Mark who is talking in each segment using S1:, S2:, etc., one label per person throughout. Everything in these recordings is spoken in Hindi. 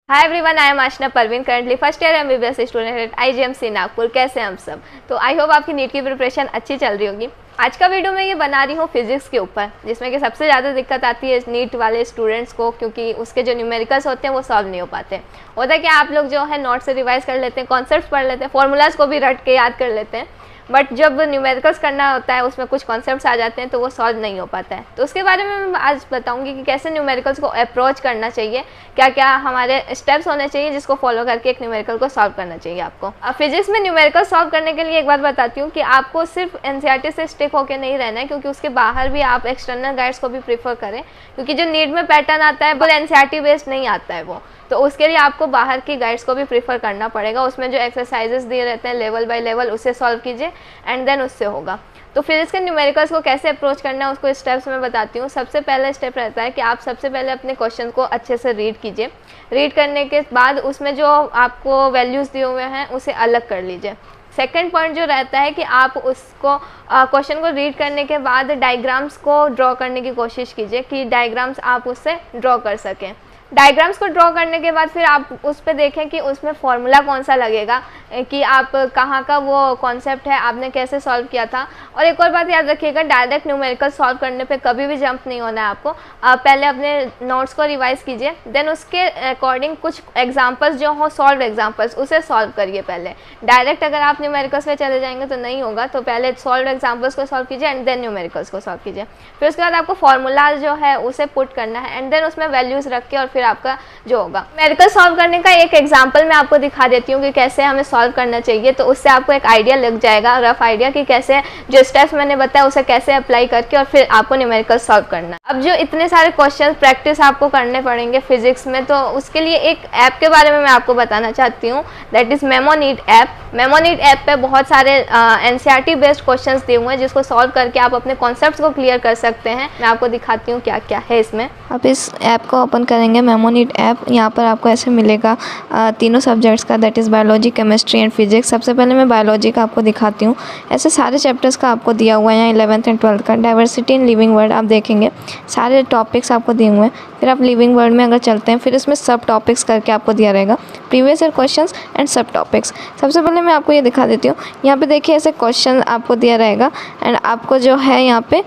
S1: Hi everyone, I am Aashna Parveen, currently first year MBBS student at IGMC Nagpur. कैसे हैं हम सब? तो आई होप आपकी नीट की प्रिपरेशन अच्छी चल रही होगी। आज का वीडियो मैं ये बना रही हूँ फिजिक्स के ऊपर, जिसमें कि सबसे ज़्यादा दिक्कत आती है नीट वाले स्टूडेंट्स को, क्योंकि उसके जो न्यूमेरिकल्स होते हैं वो सॉल्व नहीं हो पाते। होता है कि आप लोग जो है नोट से रिवाइज कर लेते हैं, कॉन्सेप्ट्स पढ़ लेते हैं, फॉर्मूलाज को भी रट के याद कर लेते हैं, बट जब न्यूमेरिकल्स करना होता है उसमें कुछ कॉन्सेप्ट्स आ जाते हैं तो वो सॉल्व नहीं हो पाता है। तो उसके बारे में मैं आज बताऊंगी कि कैसे न्यूमेरिकल्स को अप्रोच करना चाहिए, क्या क्या हमारे स्टेप्स होने चाहिए जिसको फॉलो करके एक न्यूमेरिकल को सॉल्व करना चाहिए आपको। अब फिजिक्स में न्यूमेरिकल सॉल्व करने के लिए एक बात बताती हूँ कि आपको सिर्फ एनसीईआरटी से स्टिक होकर नहीं रहना है, क्योंकि उसके बाहर भी आप एक्सटर्नल गाइड्स को भी प्रीफर करें, क्योंकि जो नीट में पैटर्न आता है वो एनसीईआरटी बेस्ड नहीं आता है वो, तो उसके लिए आपको बाहर की गाइड्स को भी प्रीफर करना पड़ेगा। उसमें जो एक्सरसाइजेस दिए रहते हैं लेवल बाय लेवल, उसे सॉल्व कीजिए एंड देन उससे होगा। तो फिजिक्स के न्यूमेरिकल्स को कैसे अप्रोच करना है उसको स्टेप्स में बताती हूँ। सबसे पहला स्टेप रहता है कि आप सबसे पहले अपने क्वेश्चन को अच्छे से रीड कीजिए। रीड करने के बाद उसमें जो आपको वैल्यूज़ दिए हुए हैं उसे अलग कर लीजिए। सेकेंड पॉइंट जो रहता है कि आप उसको क्वेश्चन को रीड करने के बाद डायग्राम्स को ड्रॉ करने की कोशिश कीजिए कि डायग्राम्स आप उससे ड्रॉ कर सकें। डायग्राम्स को ड्रॉ करने के बाद फिर आप उस पर देखें कि उसमें फॉर्मूला कौन सा लगेगा, कि आप कहाँ का वो कॉन्सेप्ट है, आपने कैसे सॉल्व किया था। और एक और बात याद रखिएगा, डायरेक्ट न्यूमेरिकल सॉल्व करने पे कभी भी जंप नहीं होना है आपको। पहले अपने नोट्स को रिवाइज कीजिए, देन उसके अकॉर्डिंग कुछ एग्जाम्पल्स जो हो, सॉल्व एग्जाम्पल्स, उसे सॉल्व करिए पहले। डायरेक्ट अगर आप न्यूमेरिकल्स पे चले जाएंगे तो नहीं होगा, तो पहले सॉल्व एग्जाम्पल्स को सॉल्व कीजिए एंड देन न्यूमेरिकल्स को सॉल्व कीजिए। फिर उसके बाद आपको फॉर्मूला जो है उसे पुट करना है एंड देन उसमें वैल्यूज़ रख के और फिर आपका जो होगा। न्यूमेरिकल सॉल्व करने का एक एग्जांपल मैं आपको दिखा देती हूँ कि कैसे हमें सॉल्व करना चाहिए, तो उससे आपको एक आइडिया लग जाएगा, रफ आइडिया, कि कैसे जो स्टेप्स मैंने बताया उसे कैसे अप्लाई करके और फिर आपको न्यूमेरिकल सॉल्व करना है। अब जो इतने सारे क्वेश्चन प्रैक्टिस आपको करने पड़ेंगे फिजिक्स में, तो उसके लिए एक ऐप के बारे में मैं आपको बताना चाहती हूँ, that is Memonit app. Memonit app पे बहुत सारे एनसीईआरटी बेस्ड क्वेश्चंस दिए हुए हैं जिसको सॉल्व करके आप अपने कॉन्सेप्ट्स को क्लियर कर सकते हैं। मैं आपको दिखाती हूँ क्या क्या है इसमें।
S2: आप इस ऐप को ओपन करेंगे, मेमोनीट ऐप। यहाँ पर आपको ऐसे मिलेगा तीनों सब्जेक्ट्स का, that is biology, chemistry and physics. सबसे पहले मैं बायोलॉजी का आपको दिखाती हूँ। ऐसे सारे चैप्टर्स का आपको दिया हुआ है यहाँ 11th एंड 12th का। डाइवर्सिटी इन लिविंग वर्ल्ड आप देखेंगे, सारे टॉपिक्स आपको दिए हुए हैं। फिर आप लिविंग वर्ल्ड में अगर चलते हैं, फिर इसमें सब टॉपिक्स करके आपको दिया रहेगा, प्रीवियस ईयर क्वेश्चंस एंड सब टॉपिक्स। सबसे पहले मैं आपको ये दिखा देती हूँ। यहाँ पे देखिए ऐसे क्वेश्चन आपको दिया रहेगा एंड आपको जो है यहाँ पे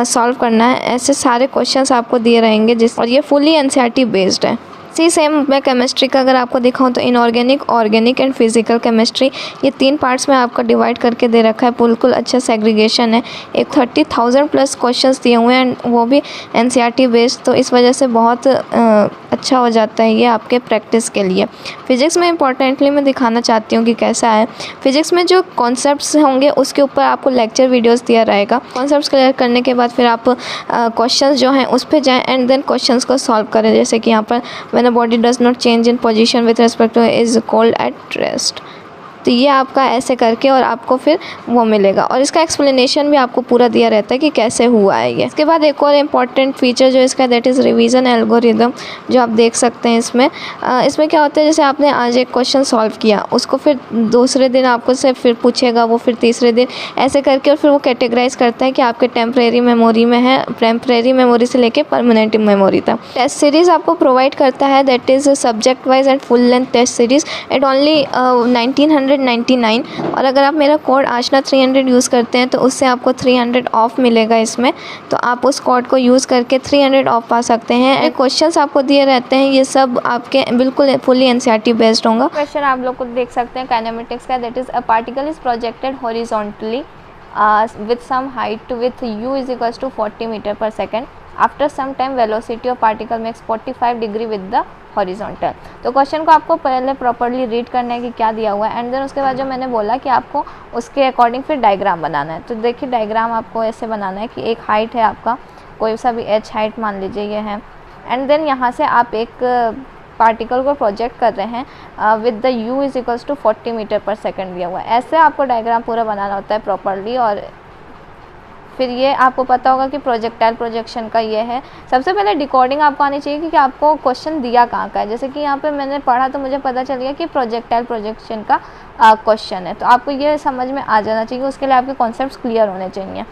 S2: सॉल्व करना है। ऐसे सारे क्वेश्चंस आपको दिए रहेंगे और ये फुली एनसीईआरटी बेस्ड है। सी सेम मैं केमिस्ट्री का अगर आपको दिखाऊं तो inorganic, organic and physical chemistry, ये 3 पार्ट्स में आपका डिवाइड करके दे रखा है। बिल्कुल अच्छा सेग्रीगेशन है। एक 30,000 प्लस क्वेश्चंस दिए हुए हैं एंड वो भी एनसीईआरटी बेस्ड, तो इस वजह से बहुत अच्छा हो जाता है ये आपके प्रैक्टिस के लिए। फिजिक्स में इंपॉर्टेंटली मैं दिखाना चाहती हूँ कि कैसा है। फिजिक्स में जो कॉन्सेप्ट्स होंगे उसके ऊपर आपको लेक्चर वीडियोस दिया रहेगा। कॉन्सेप्ट्स क्लियर करने के बाद फिर आप क्वेश्चंस जो हैं उस पर जाएँ एंड देन क्वेश्चंस को सॉल्व करें। जैसे कि यहाँ पर when a body does not change in position with respect to is cold at rest, तो ये आपका ऐसे करके और आपको फिर वो मिलेगा। और इसका एक्सप्लेनेशन भी आपको पूरा दिया रहता है कि कैसे हुआ है ये। इसके बाद एक और इम्पॉर्टेंट फीचर जो इसका, दैट इज़ रिवीजन एल्गोरिदम, जो आप देख सकते हैं इसमें। इसमें क्या होता है, जैसे आपने आज एक क्वेश्चन सॉल्व किया, उसको फिर दूसरे दिन आपको से फिर पूछेगा, वो फिर तीसरे दिन, ऐसे करके और फिर वो कैटेगराइज करता है कि आपके टेम्प्रेरी मेमोरी में है, टेम्प्रेरी मेमोरी से लेके परमानेंट मेमोरी तक। टेस्ट सीरीज़ आपको प्रोवाइड करता है, that is subject wise and full length test series at only 1999। और अगर आप मेरा कोड आशना 300 यूज़ करते हैं तो उससे आपको 300 ऑफ मिलेगा इसमें, तो आप उस कोड को यूज़ करके 300 ऑफ पा सकते हैं। क्वेश्चंस आपको दिए रहते हैं, ये सब आपके बिल्कुल फुली एनसीईआरटी बेस्ड होगा।
S1: क्वेश्चन आप लोग को देख सकते हैं काइनेमेटिक्स का, that is a particle is projected horizontally with some height with u is equals to 40 meter per second. After some time velocity of particle makes 45 degree with the horizontal. तो क्वेश्चन को आपको पहले प्रॉपरली रीड करना है कि क्या दिया हुआ है एंड देन उसके बाद जो मैंने बोला कि आपको उसके अकॉर्डिंग फिर डायग्राम बनाना है। तो देखिए डायग्राम आपको ऐसे बनाना है कि एक हाइट है आपका, कोई सा भी h हाइट मान लीजिए ये है, एंड देन यहाँ से आप एक पार्टिकल को प्रोजेक्ट कर रहे हैं with the u is equals to 40 metre पर सेकेंड दिया हुआ है। ऐसे आपको डायग्राम पूरा बनाना होता है प्रॉपरली। और फिर ये आपको पता होगा कि प्रोजेक्टाइल प्रोजेक्शन का ये है। सबसे पहले डिकोडिंग आपको आनी चाहिए कि आपको क्वेश्चन दिया कहाँ का है। जैसे कि यहाँ पे मैंने पढ़ा तो मुझे पता चल गया कि प्रोजेक्टाइल प्रोजेक्शन का क्वेश्चन है, तो आपको ये समझ में आ जाना चाहिए। उसके लिए आपके कॉन्सेप्ट्स क्लियर होने चाहिए,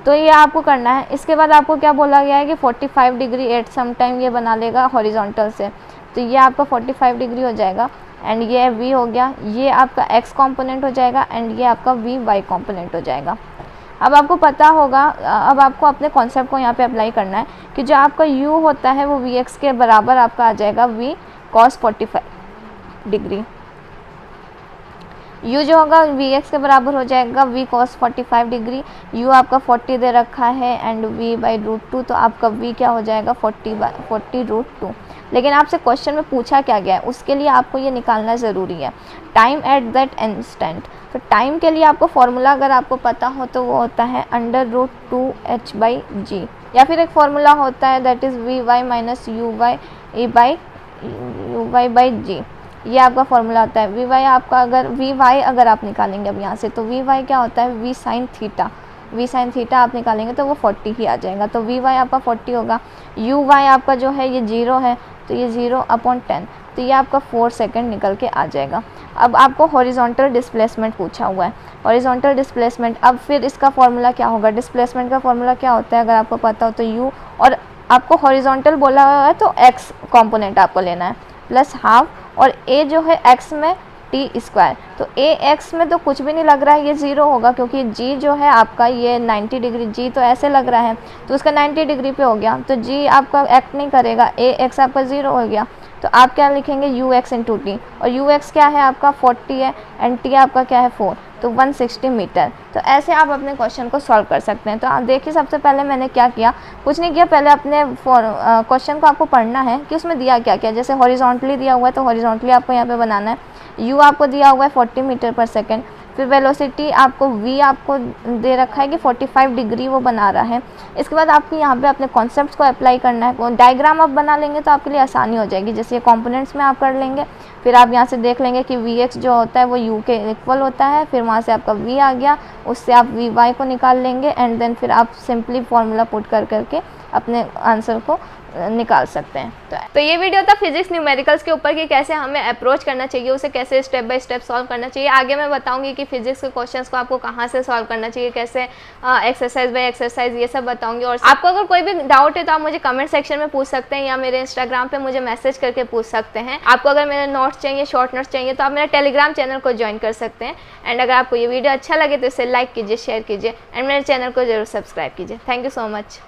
S1: तो ये आपको करना है। इसके बाद आपको क्या बोला गया है कि 45 डिग्री एट सम टाइम ये बना लेगा हॉरिजॉन्टल से, तो ये आपका 45 डिग्री हो जाएगा। एंड ये v हो गया, ये आपका x कंपोनेंट हो जाएगा एंड ये आपका v y कंपोनेंट हो जाएगा। अब आपको पता होगा, अब आपको अपने कॉन्सेप्ट को यहाँ पे अप्लाई करना है कि जो आपका u होता है वो vx के बराबर आपका आ जाएगा v cos 45 डिग्री। u जो होगा vx के बराबर हो जाएगा v cos 45 डिग्री। u आपका 40 दे रखा है एंड v बाई रूट 2, तो आपका v क्या हो जाएगा 40 रूट 2। लेकिन आपसे क्वेश्चन में पूछा क्या गया है, उसके लिए आपको ये निकालना ज़रूरी है, टाइम एट दैट इंस्टेंट। तो टाइम के लिए आपको फॉर्मूला अगर आपको पता हो तो वो होता है अंडर रूट 2h बाई जी, या फिर एक फॉर्मूला होता है that is V Y minus U Y by G. ये आपका फॉर्मूला होता है। वी वाई आपका अगर आप निकालेंगे अब यहाँ से, तो वी वाई क्या होता है वी साइन थीटा आप निकालेंगे तो वो 40 ही आ जाएगा। तो वी वाई आपका 40 होगा। यू वाई आपका जो है ये 0 है, तो ये 0/10, तो ये आपका 4 सेकंड निकल के आ जाएगा। अब आपको हॉरिजॉन्टल डिस्प्लेसमेंट पूछा हुआ है, हॉरिजॉन्टल डिस्प्लेसमेंट। अब फिर इसका फॉर्मूला क्या होगा, डिस्प्लेसमेंट का फॉर्मूला क्या होता है अगर आपको पता हो तो यू, और आपको हॉरिजॉन्टल बोला हुआ है तो एक्स कंपोनेंट आपको लेना है प्लस हाफ, और ए जो है एक्स में टी स्क्वायर। तो ए एक्स में तो कुछ भी नहीं लग रहा है, ये 0 होगा क्योंकि जी जो है आपका ये 90 डिग्री, जी तो ऐसे लग रहा है तो उसका 90 डिग्री पे हो गया, तो जी आपका एक्ट नहीं करेगा, ए एक्स आपका 0 हो गया। तो आप क्या लिखेंगे यू एक्स इंटू टी, और यू एक्स क्या है आपका 40 है एंड टी आपका क्या है 4, तो 160 मीटर। तो ऐसे आप अपने क्वेश्चन को सॉल्व कर सकते हैं। तो आप देखिए सबसे पहले मैंने क्या किया, कुछ नहीं किया, पहले अपने क्वेश्चन को आपको पढ़ना है कि उसमें दिया क्या क्या। जैसे हॉरिजॉन्टली दिया हुआ है तो हॉरिजॉन्टली आपको यहाँ पे बनाना है। यू आपको दिया हुआ है 40 मीटर पर सेकेंड, फिर वेलोसिटी आपको v आपको दे रखा है कि 45 डिग्री वो बना रहा है। इसके बाद आपको यहाँ पे अपने कॉन्सेप्ट्स को अप्लाई करना है। डायग्राम आप बना लेंगे तो आपके लिए आसानी हो जाएगी, जैसे ये कंपोनेंट्स में आप कर लेंगे। फिर आप यहाँ से देख लेंगे कि vx जो होता है वो u के इक्वल होता है, फिर वहाँ से आपका v आ गया, उससे आप vy को निकाल लेंगे एंड देन फिर आप सिंपली फार्मूला पुट करके अपने आंसर को निकाल सकते हैं। तो ये वीडियो था फिजिक्स न्यूमेरिकल्स के ऊपर कि कैसे हमें अप्रोच करना चाहिए, उसे कैसे स्टेप बाय स्टेप सॉल्व करना चाहिए। आगे मैं बताऊंगी कि फिजिक्स के क्वेश्चंस को आपको कहाँ से सॉल्व करना चाहिए, कैसे एक्सरसाइज बाय एक्सरसाइज ये सब बताऊंगी। और आपको अगर कोई भी डाउट है तो आप मुझे कमेंट सेक्शन में पूछ सकते हैं या मेरे इंस्टाग्राम पे मुझे मैसेज करके पूछ सकते हैं। आपको अगर मेरे नोट्स चाहिए, शॉर्ट नोट्स चाहिए, तो आप मेरा टेलीग्राम चैनल को ज्वाइन कर सकते हैं। एंड अगर आपको ये वीडियो अच्छा लगे तो इसे लाइक कीजिए, शेयर कीजिए एंड मेरे चैनल को जरूर सब्सक्राइब कीजिए। Thank you so much.